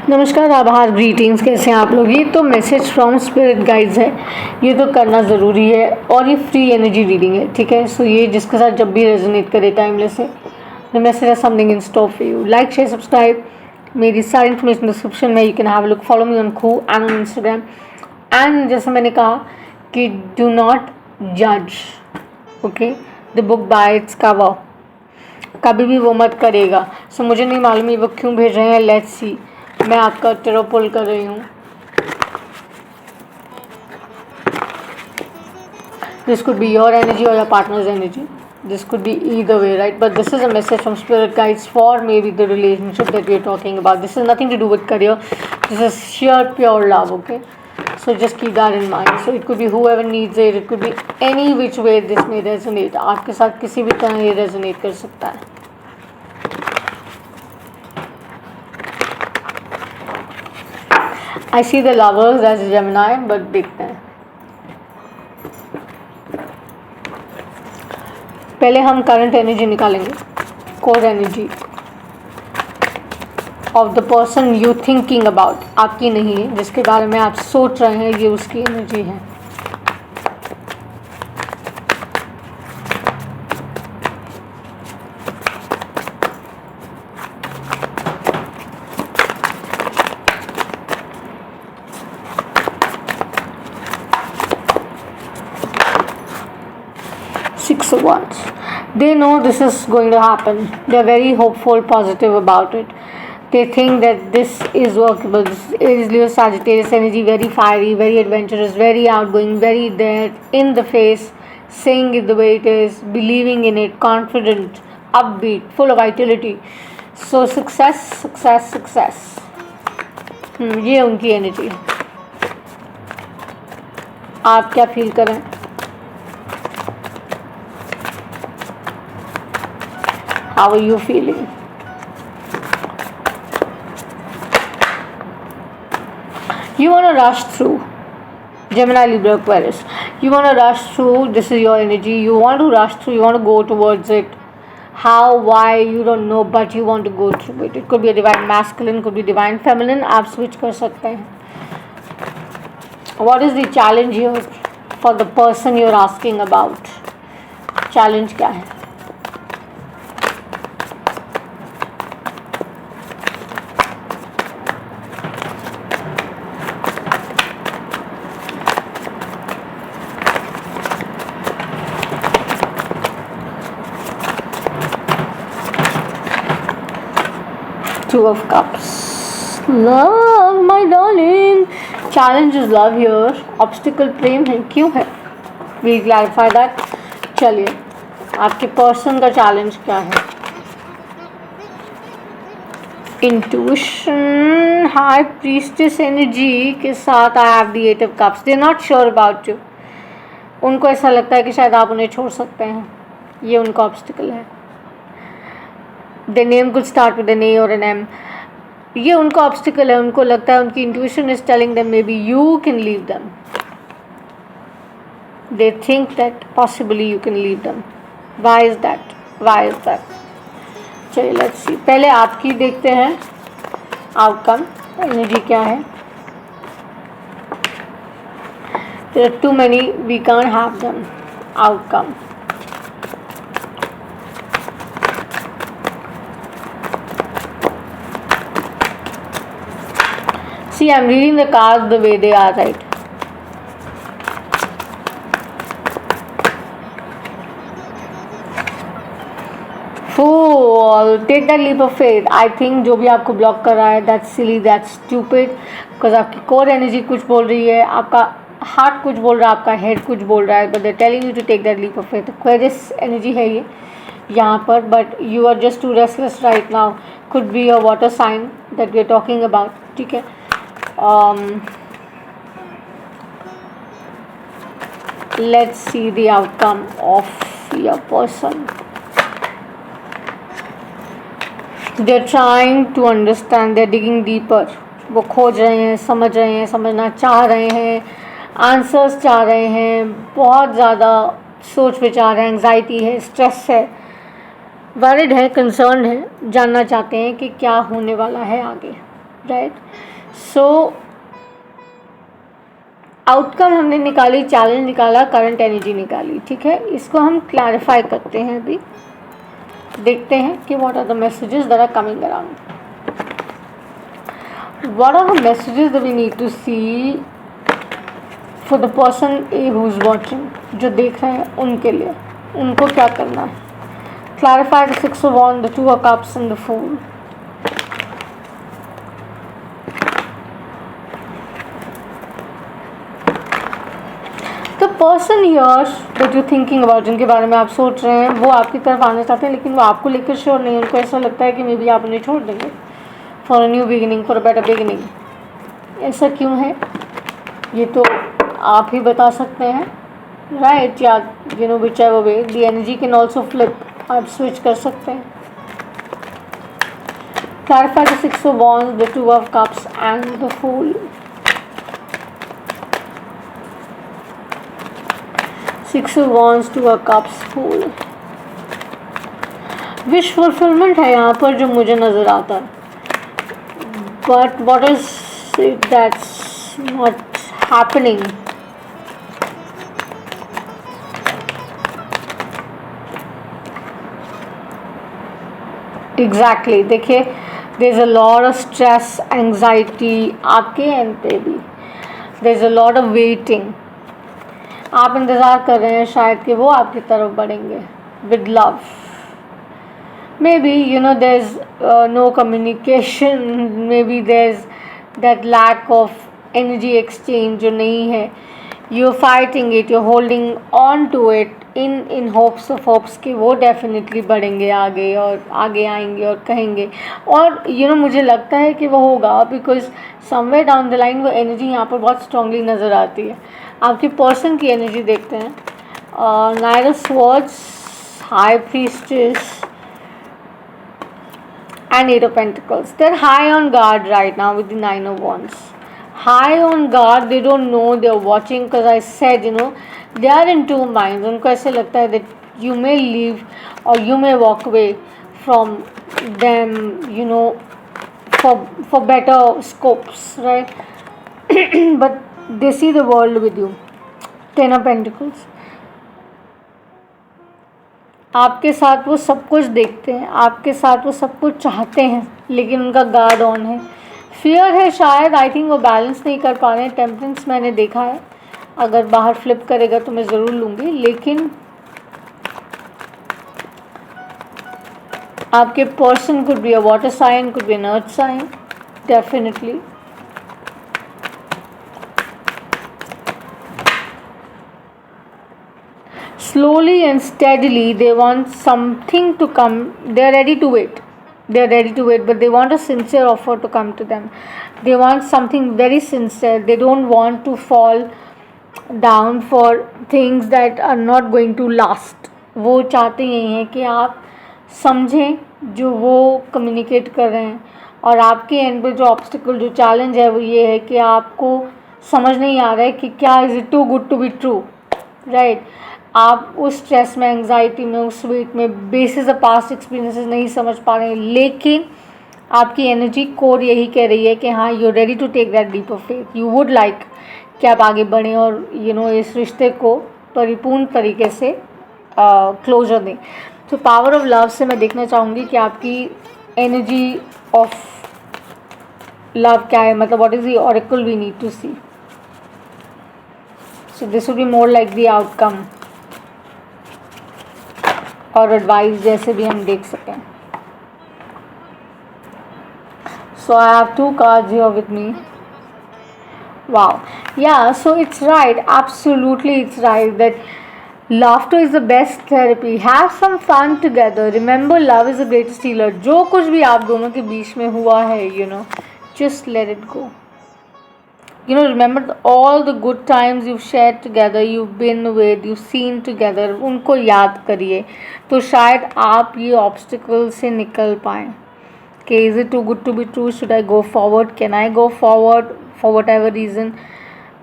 नमस्कार, आभार, ग्रीटिंग्स। कैसे हैं आप लोग? ये तो मैसेज फ्रॉम स्पिरिट गाइड्स है, ये तो करना ज़रूरी है और ये फ्री एनर्जी रीडिंग है, ठीक है। सो ये जिसके साथ जब भी रेजोनेट करे टाइमलेस है, द मैसेज है something in store for you. Like, share, subscribe. मेरी सारी इन्फॉर्मेशन डिस्क्रिप्शन में, you can have a look, follow me on खू एंड ऑन इंस्टाग्राम। एंड जैसे मैंने कहा कि डू नॉट जज, okay, the book by its cover. कभी भी वो मत करेगा। सो मुझे नहीं मालूम ये वो क्यों भेज रहे हैं, लेट्स सी। मैं आपका टेरो पुल कर रही हूँ। This could be your energy और your partners energy. This could be either way, right? But this is a message from spirit guides for maybe the relationship that we are talking about. This is nothing to do with career. This is sheer pure love, okay? So just keep that in mind. So it could be whoever needs it. It could be any which way this may resonate. आपके साथ किसी भी तरह ये resonate कर सकता है. I see the lovers as Gemini, but देखते हैं. पहले हम करंट एनर्जी निकालेंगे, core energy of the person you thinking about. आपकी नहीं है, जिसके बारे में आप सोच रहे हैं, ये उसकी एनर्जी है. Six of Wands. They know this is going to happen. They are very hopeful, positive about it. They think that this is workable. This is Leo Sagittarius energy, very fiery, very adventurous, very outgoing, very there, in the face, saying it the way it is, believing in it, confident, upbeat, full of vitality. So success, success, success. ये उनकी energy है. आप क्या feel करें? How are you feeling? You want to rush through. Gemini, Libra, Aquarius. You want to rush through. This is your energy. You want to rush through. You want to go towards it. How, why, you don't know, but you want to go through it. It could be a divine masculine, could be divine feminine. आप switch कर सकते हैं. What is the challenge here for the person you're asking about? Challenge क्या है? Two of Cups. Love, my darling. Challenge is love here. Obstacle प्रेम है. क्यों है? We'll clarify that. चलिए, आपके पर्सन का चैलेंज क्या है? Intuition, High Priestess energy के साथ I have the Eight of Cups. They're not sure about you. उनको ऐसा लगता है कि शायद आप उन्हें छोड़ सकते हैं. ये उनका ऑब्स्टिकल है. The name could start with an A or an M. ये उनका ऑब्स्टिकल है. उनको लगता है, उनकी intuition is telling them maybe you can leave them. They think that possibly you can leave them. Why is that? Why is that? चलिए let's see. पहले आपकी देखते हैं आउटकम एनर्जी क्या है. There are too many, we can't have them. Outcome. See, I'm reading the cards the way they are, right? Fool, take that leap of faith. I think जो भी आपको block कर रहा है, that's silly, that's stupid. Because आपकी core energy कुछ बोल रही है, आपका हार्ट कुछ बोल रहा है, आपका हेड कुछ बोल रहा है, but they're telling you to take that leap of faith. Aquarius energy है ये यहाँ पर, but you are just too restless right now. Could be a water sign that we are talking about, ठीक है. Let's see the outcome of your person. They're trying to understand, they're digging deeper. वो खोज रहे हैं, समझ रहे हैं, समझना चाह रहे हैं, आंसर्स चाह रहे हैं, बहुत ज़्यादा सोच विचार है, एंग्जाइटी है, स्ट्रेस है, वरिड है, कंसर्न है, जानना चाहते हैं कि क्या होने वाला है आगे. राइट। सो आउटकम हमने निकाली, चैलेंज निकाला, करंट एनर्जी निकाली, ठीक है। इसको हम क्लैरिफाई करते हैं, अभी देखते हैं कि what are the messages that are coming around. What are the messages that we need to see for the person a who is watching, जो देख रहे हैं उनके लिए, उनको क्या करना है। Clarify the 6 of Wands, the 2 of Cups and the Fool. The person here that you're thinking about, जिनके बारे में आप सोच रहे हैं, वो आपकी तरफ आना चाहते हैं, लेकिन वो आपको लेकर श्योर नहीं है। उनको ऐसा लगता है कि मे बी आप उन्हें छोड़ देंगे for a new beginning, for a better beginning. ऐसा क्यों है ये तो आप ही बता सकते हैं, राइट। या you know which ever way the energy can also flip, आप स्विच कर सकते हैं। Clarify the 6 of Wands, the 2 of Cups and the Fool. 6 of Wands, 2 of Cups, Fool. Wish fulfilment है यहाँ पर जो मुझे नज़र आता है, but what is it that's not happening? Exactly देखिए, there is a lot of stress, anxiety आपके एंड पे भी। There is a lot of waiting, आप इंतज़ार कर रहे हैं शायद कि वो आपकी तरफ बढ़ेंगे with love. Maybe you know there is no communication, maybe there is that lack of energy exchange जो नहीं है। You are fighting it, you are holding on to it in hopes कि वो definitely बढ़ेंगे आगे और आगे आएंगे और कहेंगे। और यू नो मुझे लगता है कि वो होगा, because somewhere down the line वो एनर्जी यहाँ पर बहुत स्ट्रांगली नज़र आती है। आपके पर्सन की एनर्जी देखते हैं, night of swords, high priestess and 8 of Pentacles. They're high on guard right now with the 9 of Wands. High on guard, they don't know, they're watching, because I said, you know, they are in two minds. उनको ऐसे लगता है that you may leave or you may walk away from them, you know, for better scopes, right? But they see the world with you. 10 of Pentacles. आपके साथ वो सब कुछ देखते हैं, आपके साथ वो सब कुछ चाहते हैं, लेकिन उनका गार्ड ऑन है, फियर है शायद। आई थिंक वो बैलेंस नहीं कर पा रहे हैं। टेम्परेंस मैंने देखा है, अगर बाहर फ्लिप करेगा तो मैं ज़रूर लूँगी, लेकिन आपके person could be a water sign, could be an earth sign, definitely. Slowly and steadily they want something to come. They are ready to wait. They are ready to wait, but they want a sincere offer to come to them. They want something very sincere. They don't want to fall down for things that are not going to last. वो चाहते यही हैं कि आप समझें जो वो communicate कर रहे हैं, और आपके एंड पे जो ऑब्स्टिकल, जो चैलेंज है, वो ये है कि आपको समझ नहीं आ रहा है कि क्या is it too good to be true, right. आप उस स्ट्रेस में, एंग्जाइटी में, उस वेट में, बेसिस ऑफ पास्ट एक्सपीरियंसेस नहीं समझ पा रहे हैं, लेकिन आपकी एनर्जी कोर यही कह रही है कि हाँ, you are ready to take that leap of faith. You would like कि आप आगे बढ़ें और यू नो इस रिश्ते को परिपूर्ण तरीके से क्लोजर दें। तो पावर ऑफ लव से मैं देखना चाहूँगी कि आपकी एनर्जी ऑफ लव क्या है, मतलब what is the oracle we need to see. So this would be more like the outcome और एडवाइस, जैसे भी हम देख सकें। So I have 2 cards here with me. Wow, yeah, so it's right, absolutely it's right that laughter is the best therapy. Have some fun together. Remember, love is the greatest healer. जो कुछ भी आप दोनों के बीच में हुआ है, you know, just let it go. You know, remember all the good times you've shared together, you've been with, you've seen together. उनको याद करिए, तो शायद आप ये ऑब्स्टिकल से निकल पाएँ कि is it too good to be true, should I go forward, can I go forward for whatever reason.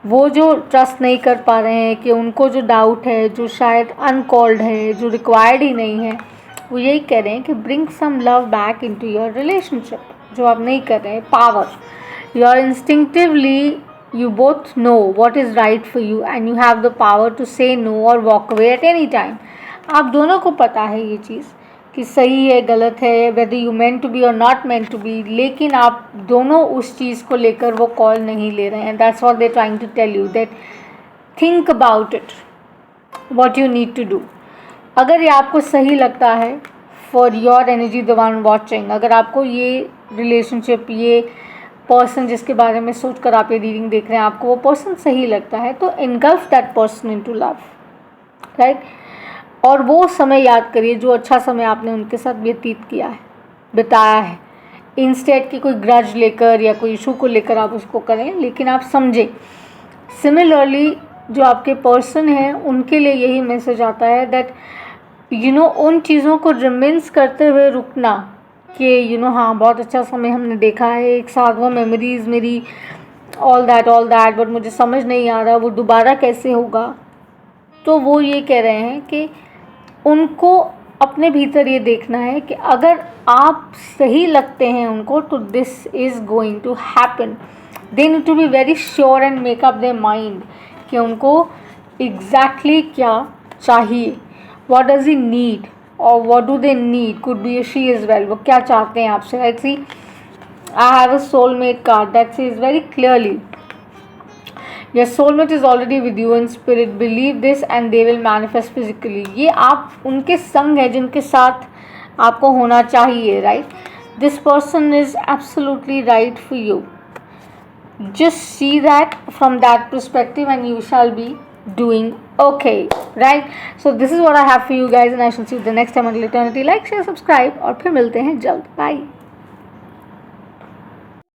वो जो ट्रस्ट नहीं कर पा रहे हैं, कि उनको जो डाउट है, जो शायद अनकॉल्ड है, जो रिक्वायर्ड ही नहीं है, वो यही कह रहे हैं कि bring some love back into your relationship. जो आप नहीं कर रहे हैं, power, you are instinctively you both know what is right for you and you have the power to say no or walk away at any time. आप दोनों को पता है ये चीज़ कि सही है गलत है, whether you meant to be or not meant to be, लेकिन आप दोनों उस चीज़ को लेकर वो कॉल नहीं ले रहे हैं. That's what they're trying to tell you, that think about it, what you need to do. अगर ये आपको सही लगता है, for your energy the one watching, अगर आपको ये रिलेशनशिप, ये पर्सन जिसके बारे में सोच कर आप ये रीडिंग देख रहे हैं, आपको वो पर्सन सही लगता है, तो engulf that person into love, right. और वो समय याद करिए जो अच्छा समय आपने उनके साथ व्यतीत किया है, बिताया है. इंस्टेड कि कोई ग्रज लेकर या कोई इशू को लेकर आप उसको करें, लेकिन आप समझें. सिमिलरली जो आपके पर्सन हैं उनके लिए यही मैसेज आता है दैट उन चीज़ों को रिमेंस करते हुए रुकना कि हाँ बहुत अच्छा समय हमने देखा है एक साथ, वो मेमोरीज़ मेरी ऑल दैट बट मुझे समझ नहीं आ रहा वो दोबारा कैसे होगा. तो वो ये कह रहे हैं कि उनको अपने भीतर ये देखना है कि अगर आप सही लगते हैं उनको तो this is going to happen. They need to be very sure and make up their mind कि उनको एग्जैक्टली क्या चाहिए, what does he need or what do they need, could be a she as well, वो क्या चाहते हैं आपसे. Right, see, I have a soulmate card that says very clearly your soulmate is already with you in spirit, believe this and they will manifest physically. ये आप उनके संग है जिनके साथ आपको होना चाहिए, right. This person is absolutely right for you. Just see that from that perspective and you shall be doing okay, right. So this is what I have for you guys and I shall see you the next time until eternity. Like, share, subscribe और फिर मिलते हैं जल्द. Bye.